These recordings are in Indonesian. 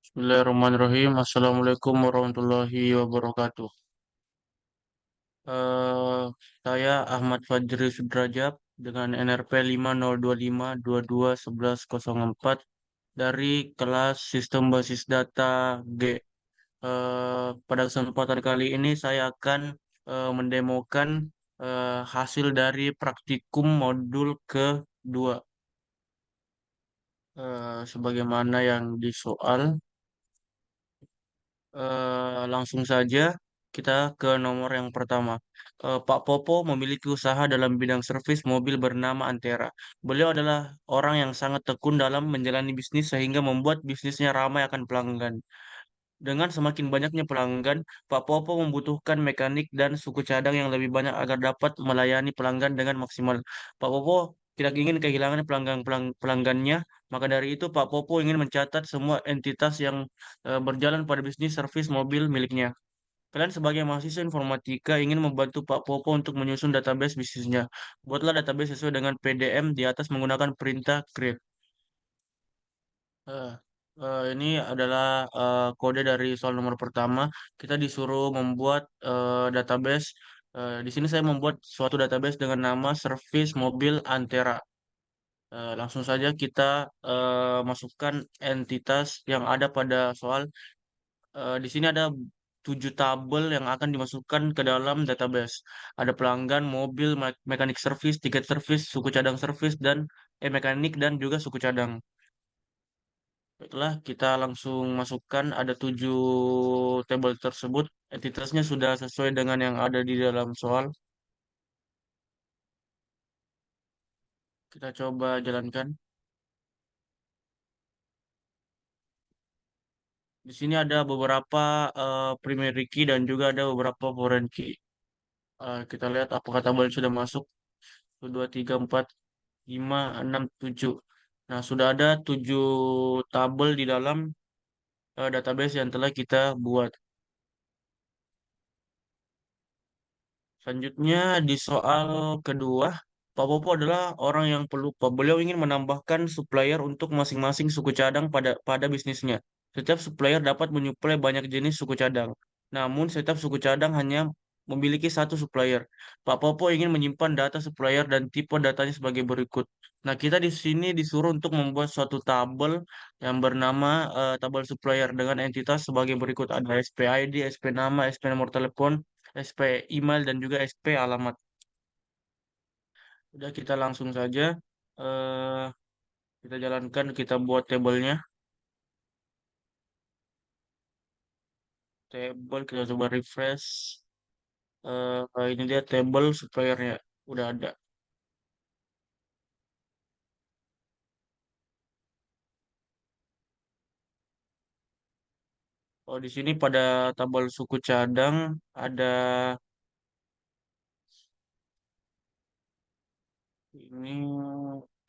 Bismillahirrahmanirrahim. Assalamualaikum warahmatullahi wabarakatuh. Eh, saya Ahmad Fajri Sudrajat dengan NRP 5025221104 dari kelas Sistem Basis Data G. Pada kesempatan kali ini saya akan mendemokan hasil dari praktikum modul kedua. Sebagaimana yang di soal. Langsung saja kita ke nomor yang pertama. Pak Popo memiliki usaha dalam bidang servis mobil bernama Antera. Beliau adalah orang yang sangat tekun dalam menjalani bisnis sehingga membuat bisnisnya ramai akan pelanggan. Dengan semakin banyaknya pelanggan, Pak Popo membutuhkan mekanik dan suku cadang yang lebih banyak agar dapat melayani pelanggan dengan maksimal. Pak Popo tidak ingin kehilangan pelanggannya, maka dari itu Pak Popo ingin mencatat semua entitas yang berjalan pada bisnis servis mobil miliknya. Kalian sebagai mahasiswa informatika ingin membantu Pak Popo untuk menyusun database bisnisnya. Buatlah database sesuai dengan PDM di atas menggunakan perintah create. Eh, ini adalah kode dari soal nomor pertama. Kita disuruh membuat database. Di sini saya membuat suatu database dengan nama Service Mobil Antera. Langsung saja kita masukkan entitas yang ada pada soal. Di sini ada 7 tabel yang akan dimasukkan ke dalam database. Ada pelanggan, mobil, mekanik servis, tiket servis, suku cadang servis, dan mekanik dan juga suku cadang. Baiklah, kita langsung masukkan ada 7 tabel tersebut. Entitasnya sudah sesuai dengan yang ada di dalam soal. Kita coba jalankan. Di sini ada beberapa primary key dan juga ada beberapa foreign key. Kita lihat apakah tabel sudah masuk. 1, 2, 3, 4, 5, 6, 7. Nah, sudah ada 7 tabel di dalam database yang telah kita buat. Selanjutnya di soal kedua, Pak Popo adalah orang yang pelupa. Beliau ingin menambahkan supplier untuk masing-masing suku cadang pada bisnisnya. Setiap supplier dapat menyuplai banyak jenis suku cadang. Namun setiap suku cadang hanya memiliki satu supplier. Pak Popo ingin menyimpan data supplier dan tipe datanya sebagai berikut. Nah, kita di sini disuruh untuk membuat suatu tabel yang bernama tabel supplier dengan entitas sebagai berikut. Ada SPID, SP nama, SP nomor telepon, SP email dan juga SP alamat. Udah kita langsung saja eh kita jalankan, kita buat tabelnya. Tabel kita coba refresh. Ini dia tabel suppliernya udah ada. Oh, di sini pada tabel suku cadang ada ini,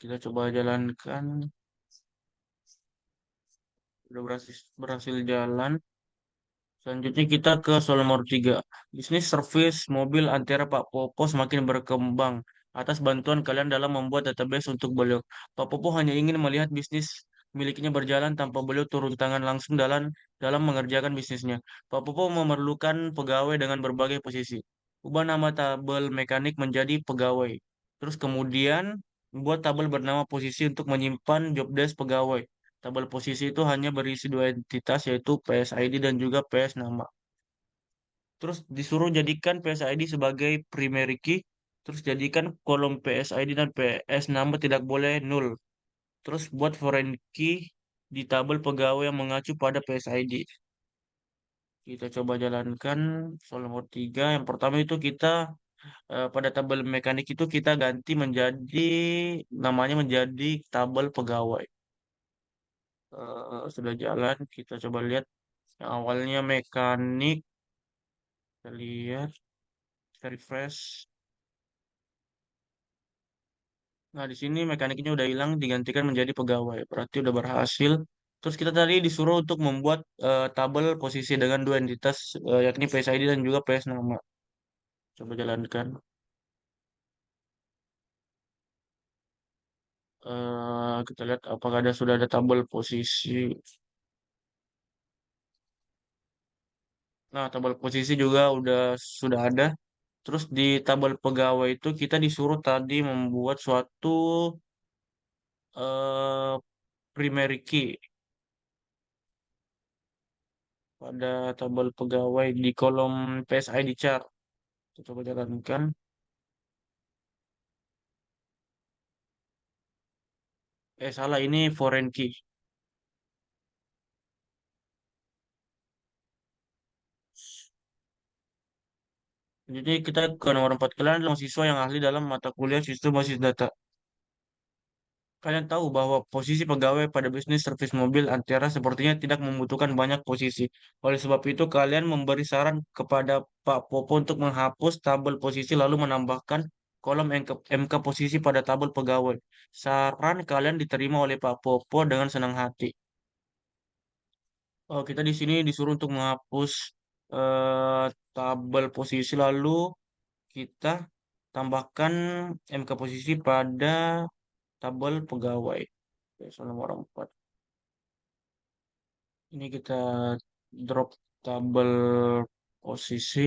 kita coba jalankan. Udah berhasil jalan. Selanjutnya kita ke soal nomor 3. Bisnis service mobil Antara Pak Popo semakin berkembang atas bantuan kalian dalam membuat database untuk beliau. Pak Popo hanya ingin melihat bisnis miliknya berjalan tanpa beliau turun tangan langsung dalam mengerjakan bisnisnya. Pak Popo memerlukan pegawai dengan berbagai posisi. Ubah nama tabel mekanik menjadi pegawai. Terus kemudian buat tabel bernama posisi untuk menyimpan job desk pegawai. Tabel posisi itu hanya berisi 2 entitas yaitu PSID dan juga PS nama. Terus disuruh jadikan PSID sebagai primary key. Terus jadikan kolom PSID dan PS nama tidak boleh nol. Terus buat foreign key di tabel pegawai yang mengacu pada PSID. Kita coba jalankan soal nomor 3. Yang pertama itu kita pada tabel mekanik itu kita ganti menjadi namanya menjadi tabel pegawai. Sudah jalan, kita coba lihat. Yang awalnya mekanik, kita lihat, kita refresh. Nah, di sini mekaniknya udah hilang, digantikan menjadi pegawai. Berarti udah berhasil. Terus kita tadi disuruh untuk membuat tabel posisi dengan 2 entitas, yakni PSID dan juga PS nama. Coba jalankan. Kita lihat apakah sudah ada tabel posisi. Nah, tabel posisi juga sudah ada. Terus di tabel pegawai itu kita disuruh tadi membuat suatu eh, primary key pada tabel pegawai di kolom PSID chart. Kita coba jalankan. Salah, ini foreign key. Jadi kita ke nomor 4. Kalian adalah mahasiswa yang ahli dalam mata kuliah sistem basis data. Kalian tahu bahwa posisi pegawai pada bisnis servis mobil Antara sepertinya tidak membutuhkan banyak posisi. Oleh sebab itu, kalian memberi saran kepada Pak Popo untuk menghapus tabel posisi lalu menambahkan kolom MK posisi pada tabel pegawai. Saran kalian diterima oleh Pak Popo dengan senang hati. Oh, kita di sini disuruh untuk menghapus eh, tabel posisi lalu kita tambahkan MK posisi pada tabel pegawai. Oke, soal nomor 4. Ini kita drop tabel posisi.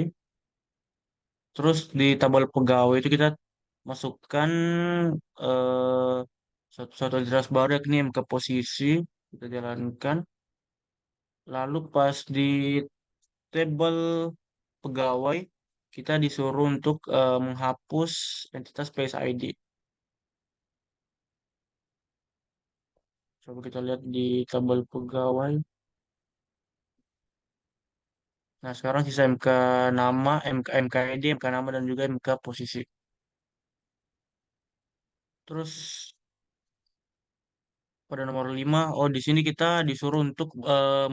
Terus di tabel pegawai itu kita masukkan eh, satu jelas baru yakni MK posisi. Kita jalankan. Lalu pas di tabel pegawai kita disuruh untuk menghapus entitas Face ID. Coba kita lihat di tabel pegawai. Nah, sekarang sisa MK nama, MKID, MK nama, dan juga MK posisi. Terus pada nomor 5, oh di sini kita disuruh untuk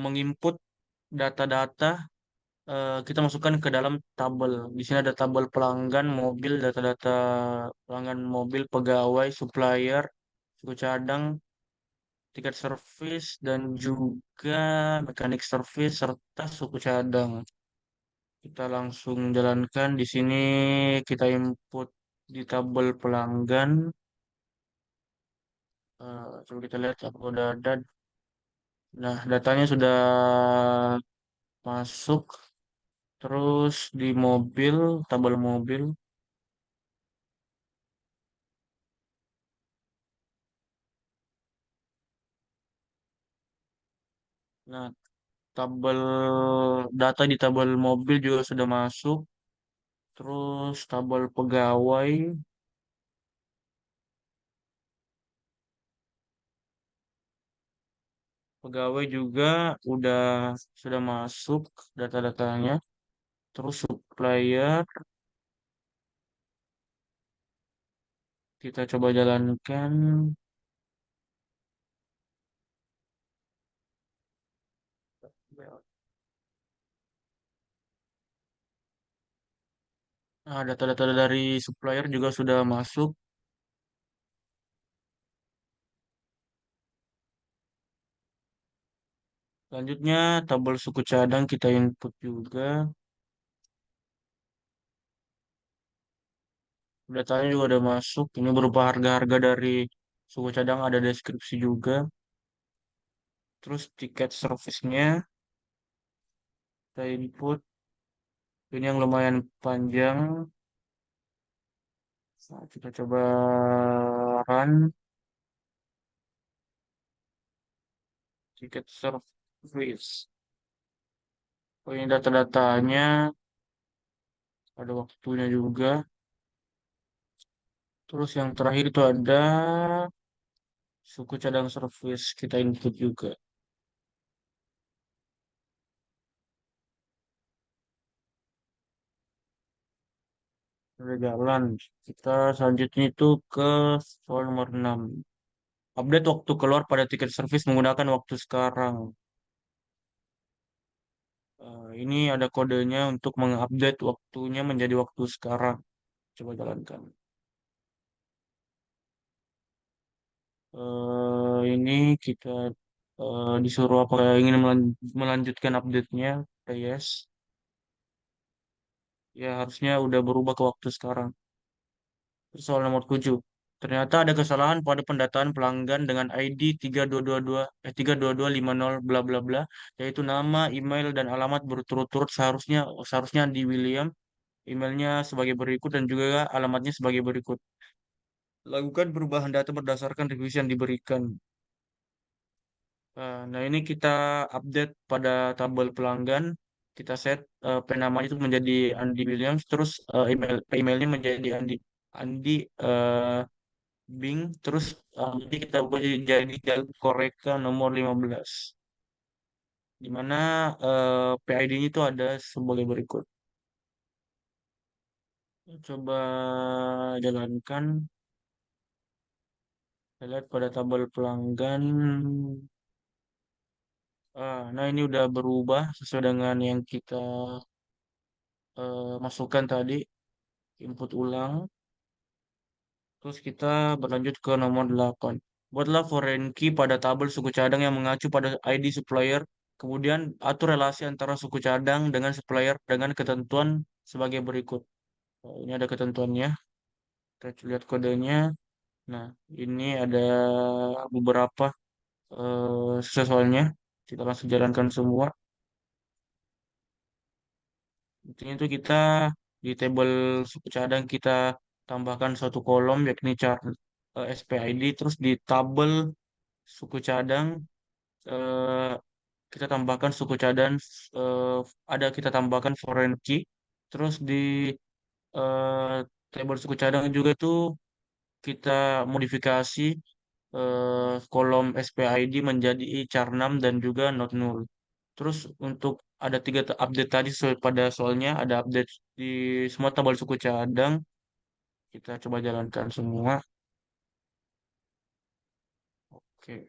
menginput data-data, kita masukkan ke dalam tabel. Di sini ada tabel pelanggan mobil, data-data pelanggan mobil, pegawai, supplier, suku cadang, tiket servis, dan juga mekanik servis, serta suku cadang. Kita langsung jalankan. Di sini kita input di tabel pelanggan. Coba kita lihat apa udah ada. Nah, datanya sudah masuk. Terus di mobil, tabel mobil. Nah, tabel data di tabel mobil juga sudah masuk. Terus tabel pegawai, pegawai juga udah sudah masuk data-datanya. Terus supplier, kita coba jalankan. Nah, data-data dari supplier juga sudah masuk. Selanjutnya, tabel suku cadang kita input juga. Datanya juga udah masuk. Ini berupa harga-harga dari suku cadang, ada deskripsi juga. Terus tiket servisnya kita input. Ini yang lumayan panjang. Nah, kita coba run tiket service. Oh, ini data-datanya, ada waktunya juga. Terus yang terakhir itu ada suku cadang service, kita input juga. Udah jalan. Kita selanjutnya itu ke soal nomor 6. Update waktu keluar pada tiket service menggunakan waktu sekarang. Ini ada kodenya untuk mengupdate waktunya menjadi waktu sekarang. Coba jalankan. Ini kita disuruh apa ingin melanjutkan update-nya. Yes. Ya harusnya udah berubah ke waktu sekarang. Terus soal nomor 7. Ternyata ada kesalahan pada pendataan pelanggan dengan ID 3222 bla bla bla, yaitu nama, email dan alamat berturut-turut seharusnya seharusnya di William, emailnya sebagai berikut dan juga alamatnya sebagai berikut. Lakukan perubahan data berdasarkan revisi yang diberikan. Nah, ini kita update pada tabel pelanggan. Kita set penamanya itu menjadi Andi Williams, terus emailnya menjadi Andi eh, Bing, terus nanti kita ubah jadi Jalur Koreka nomor 15, di mana PID-nya itu ada sebagai berikut. Coba jalankan. Kita lihat pada tabel pelanggan. Nah, ini udah berubah sesuai dengan yang kita masukkan tadi, input ulang. Terus kita berlanjut ke nomor 8. Buatlah foreign key pada tabel suku cadang yang mengacu pada ID supplier. Kemudian atur relasi antara suku cadang dengan supplier dengan ketentuan sebagai berikut. Ini ada ketentuannya. Kita lihat kodenya. Nah, ini ada beberapa soalnya. Kita langsung jalankan semua. Intinya itu kita di tabel suku cadang kita tambahkan satu kolom yakni SPID, terus di tabel suku cadang eh, kita tambahkan suku cadang, eh, ada kita tambahkan foreign key, terus di eh, table suku cadang juga itu kita modifikasi kolom SPID menjadi char 6 dan juga not null. Terus untuk ada tiga update tadi sesuai pada soalnya, ada update di semua tabel suku cadang. Kita coba jalankan semua. Oke,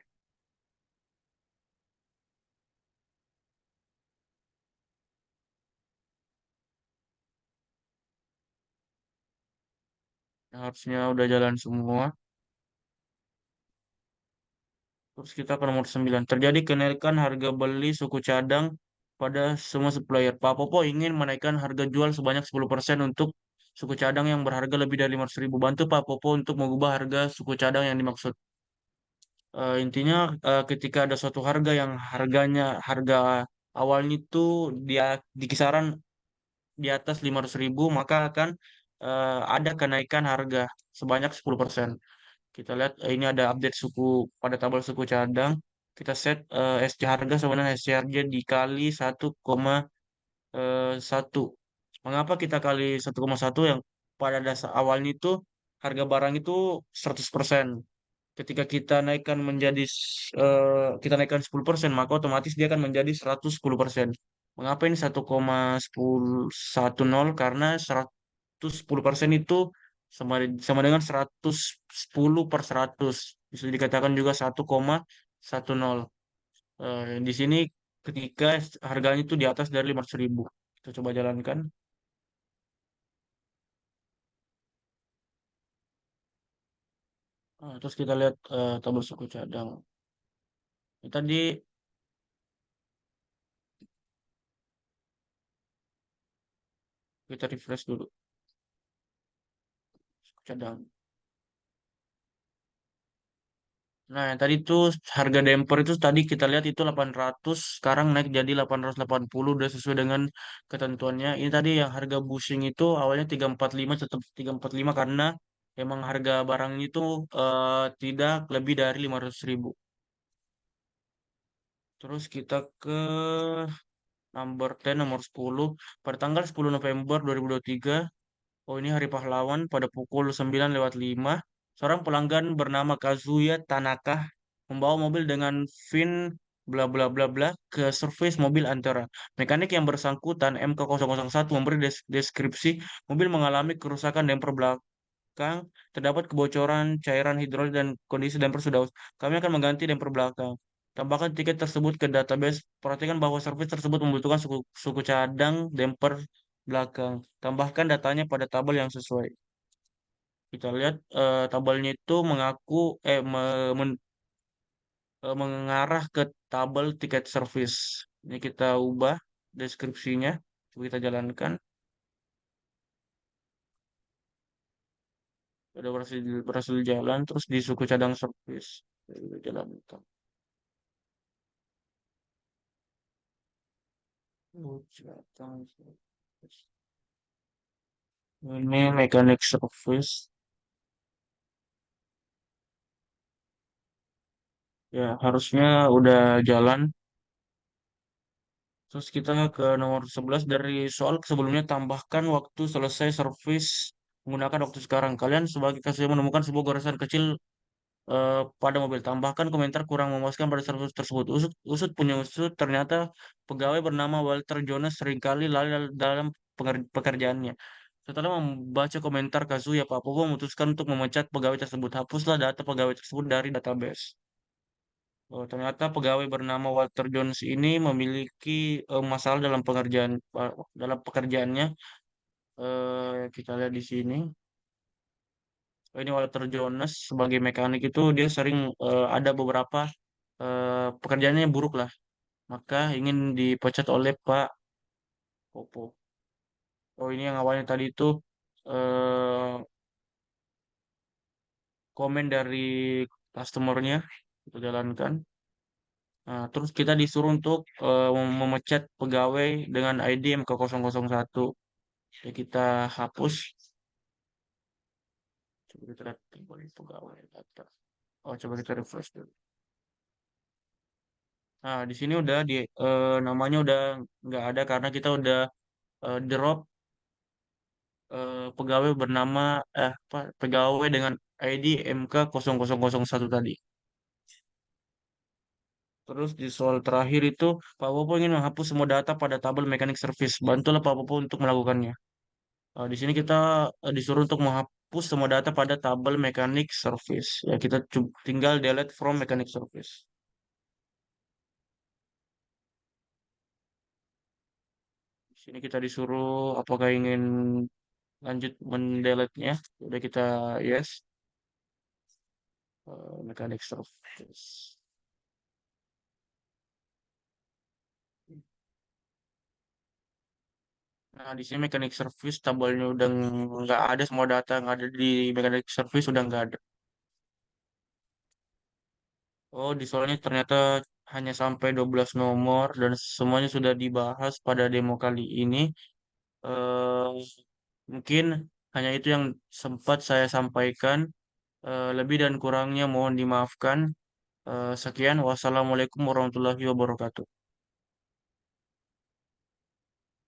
harusnya udah jalan semua. Terus kita ke nomor 9. Terjadi kenaikan harga beli suku cadang pada semua supplier. Pak Popo ingin menaikkan harga jual sebanyak 10% untuk suku cadang yang berharga lebih dari 500.000. Bantu Pak Popo untuk mengubah harga suku cadang yang dimaksud. Intinya ketika ada suatu harga yang harga awalnya itu dia di kisaran di atas 500.000, maka akan ada kenaikan harga sebanyak 10%. Kita lihat ini ada update suku pada tabel suku cadang. Kita set SC harga sama dengan SCRJ dikali 1,1. Mengapa kita kali 1,1? Yang pada dasar awalnya itu harga barang itu 100%. Ketika kita naikkan 10%, maka otomatis dia akan menjadi 110%. Mengapa ini 1,10 Karena 110% itu sama dengan 110/100. Bisa dikatakan juga 1,10. Di sini ketika harganya itu di atas dari 500.000. Kita coba jalankan. Terus kita lihat tabel suku cadang. Ini tadi kita refresh dulu suku cadang. Nah, yang tadi tuh harga damper itu tadi kita lihat itu 800, sekarang naik jadi 880, udah sesuai dengan ketentuannya. Ini tadi yang harga bushing itu awalnya 345, tetap 345 karena emang harga barangnya itu tidak lebih dari 500.000. Terus kita ke nomor 10. Pada tanggal 10 November 2023, oh ini hari pahlawan, pada pukul 9:05, seorang pelanggan bernama Kazuya Tanaka membawa mobil dengan VIN bla bla bla bla ke servis mobil Antara. Mekanik yang bersangkutan MK001 memberi deskripsi mobil mengalami kerusakan damper belakang, terdapat kebocoran cairan hidrolik dan kondisi damper sudah. Kami akan mengganti damper belakang. Tambahkan tiket tersebut ke database. Perhatikan bahwa servis tersebut membutuhkan suku cadang damper belakang. Tambahkan datanya pada tabel yang sesuai. Kita lihat tabelnya itu mengarah ke tabel tiket service. Ini kita ubah deskripsinya. Coba kita jalankan. udah berhasil jalan, terus di suku cadang servis jalan. Cadang servis. Ini mekanik servis. Ya, harusnya udah jalan. Terus kita ke nomor 11 dari soal sebelumnya, tambahkan waktu selesai servis menggunakan waktu sekarang. Kalian sebagai kasih menemukan sebuah goresan kecil pada mobil. Tambahkan komentar kurang memuaskan pada servis tersebut. Usut, usut punya usut, ternyata pegawai bernama Walter Jones seringkali lalai dalam pekerjaannya. Setelah membaca komentar Kazuya, Pak Popo memutuskan untuk memecat pegawai tersebut. Hapuslah data pegawai tersebut dari database. Oh, ternyata pegawai bernama Walter Jones ini memiliki masalah dalam pekerjaannya. Kita lihat di sini. Oh, ini Walter Jones sebagai mekanik itu dia sering ada beberapa pekerjaannya yang buruk lah. Maka ingin dipecat oleh Pak Popo. Oh, ini yang awalnya tadi itu eh, komen dari customernya kita jalankan. Nah, terus kita disuruh untuk memecat pegawai dengan ID MK001. Ya, kita hapus. Coba kita lihat pegawai data. Oh, coba kita refresh dulu. Nah, di sini udah namanya udah nggak ada karena kita udah drop pegawai bernama pegawai dengan ID MK0001 tadi. Terus di soal terakhir itu Pak Popo ingin menghapus semua data pada tabel mekanik service. Bantulah Pak Popo untuk melakukannya. Di sini kita disuruh untuk menghapus semua data pada tabel mekanik service. Ya, kita tinggal delete from mechanic service. Di sini kita disuruh apakah ingin lanjut mendelete-nya. Udah kita yes, mechanic service. Nah, di sini mechanic service tabelnya udah nggak ada, semua data yang ada di mechanic service udah nggak ada. Oh, di soalnya ternyata hanya sampai 12 nomor dan semuanya sudah dibahas pada demo kali ini. eh, Mungkin hanya itu yang sempat saya sampaikan. Lebih dan kurangnya mohon dimaafkan. Sekian, wassalamualaikum warahmatullahi wabarakatuh.